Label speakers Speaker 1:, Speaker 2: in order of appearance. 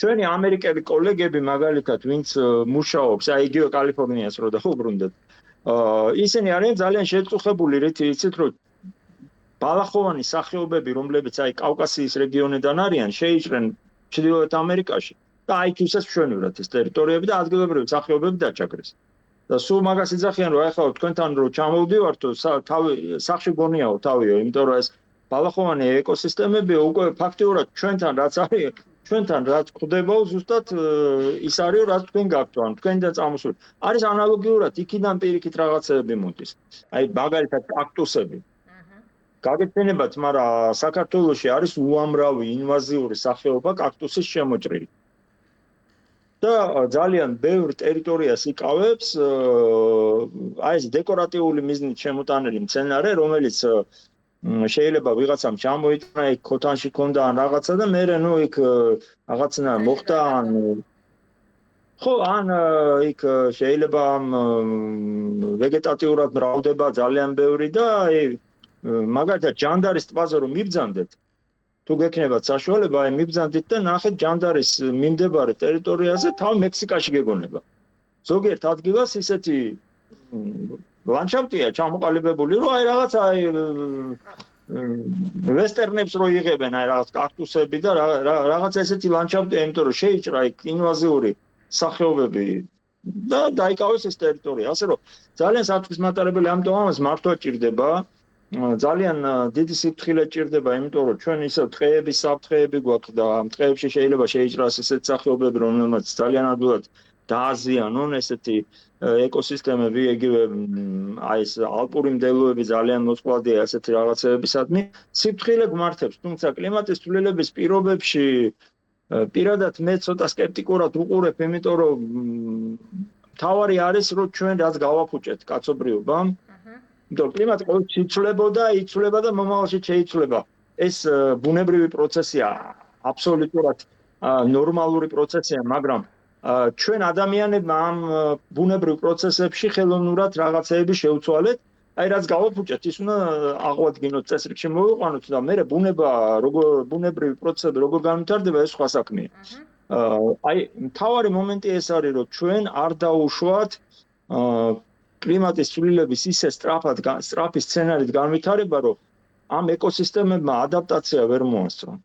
Speaker 1: ჩვენი ამერიკელი კოლეგები მაგალითად ვინც მუშაობს აი იგივე კალიფორნიას რო დაუბრუნდეთ ისინი არიან ძალიან შეწუხებული იცით რომ ბალახოვანი სახეობები რომლებიც აი კავკასიის რეგიონიდან არიან შეიჭრენ ჩრდილოეთ ამერიკაში და აი თუსაც ჩვენურად ეს ტერიტორიები და ადგილობრივი სახეობები დაჭაგრეს და სულ მაგას იძახიან რომ ახლა თქვენთან რო ჩამოვდივართ თავი სახში გონიაო თავიო იმიტომ რომ ეს ბალახოვანი ეკოსისტემები უკვე ფაქტიურად ჩვენთან რაც არის ჩვენთან რაც ხდება ზუსტად ის არის რაც თქვენ გაქვთ ან თქვენიდან წამოსული არის ანალოგიურად იქიდან პირიქით რაღაცები მოდის აი მაგალითად კაქტუსები გაგეცნებათ მაგრამ საქართველოში არის უამრავი ინვაზიური სახეობა კაქტუსის შემოჭრილი და ძალიან ბევრ ტერიტორიას იკავებს აი ეს დეკორატიული მიზნით შემოტანილი მცენარე რომელიც შეიძლება ვიღაცამ ჩამოიტანა იქ ქოთანში ქონდა ან რაღაცა და მე ნუ იქ რაღაცნა მოხდა ან ხო ან იქ შეიძლება ვეგეტატიურად მრავლდება ძალიან ბევრი და აი მაგალითად ჯანდარის ტბაზე რომ მიბრძანდეთ თუ გექნებათ საშუალება აი მიბრძანდით და ნახეთ ჯანდარის მიმდებარე ტერიტორიაზე თავ მექსიკაში გეგონება ზოგიერთ ადგილას ისეთი ლანდშაფტია ჩამოყალიბებული რომ აი რაღაცა აი ვესტერნებს რო იღებენ აი რაღაც კაქტუსები და რაღაცა ესეთი ლანდშაფტია იმიტომ რომ შეიჭრა იქ ინვაზიური სახეობები და დაიკავეს ეს ტერიტორია ასე რომ ძალიან საფრთხის მატარებელი ამიტომ ამას მართვა ჭირდება ძალიან დიდი სიფრთხილე ჭირდება იმიტომ რომ ჩვენ ისევ ტყეების საფრთხეები გვაქვს და ამ ტყეებში შეიძლება შეიჭრას ესეთ სახეობები რომელმაც ძალიან ადვილად დააზიანონ ესეთი ეკოსისტემები იგივე აი ეს ალპური მდელოები ძალიან მოწყვლადია ესეთი რაღაცებისადმი სიფრთხილე გმართებს თუმცა კლიმატის ცვლილების პირობებში პირადად მე ცოტა სკეპტიკურად ვუყურებ იმიტომ რომ თავარი არის რომ ჩვენ რაც გავაფუჭეთ კაცობრიობამ იმიტომ კლიმატი ყოველთვის იცვლება და მომავალში შეიცვლება ეს ბუნებრივი პროცესია აბსოლუტურად ნორმალური პროცესია მაგრამ ჩვენ ადამიანებმა ამ ბუნებრივ პროცესებში ხელოვნურად რაღაცეები შევცვალეთ აი რაც გავაფუჭეთ ის უნდა აღვადგინოთ წესრიგში მოვიყვანოთ და მე ბუნებრივი პროცესები როგორ განვითარდება ეს სხვა საქმეა აი მთავარი მომენტი ეს არის რომ ჩვენ არ დაუშვათ კლიმატის ცვლილების ისე სწრაფი სცენარით განვითარება რომ ამ ეკოსისტემებმა ადაპტაცია ვერ მოასწრონ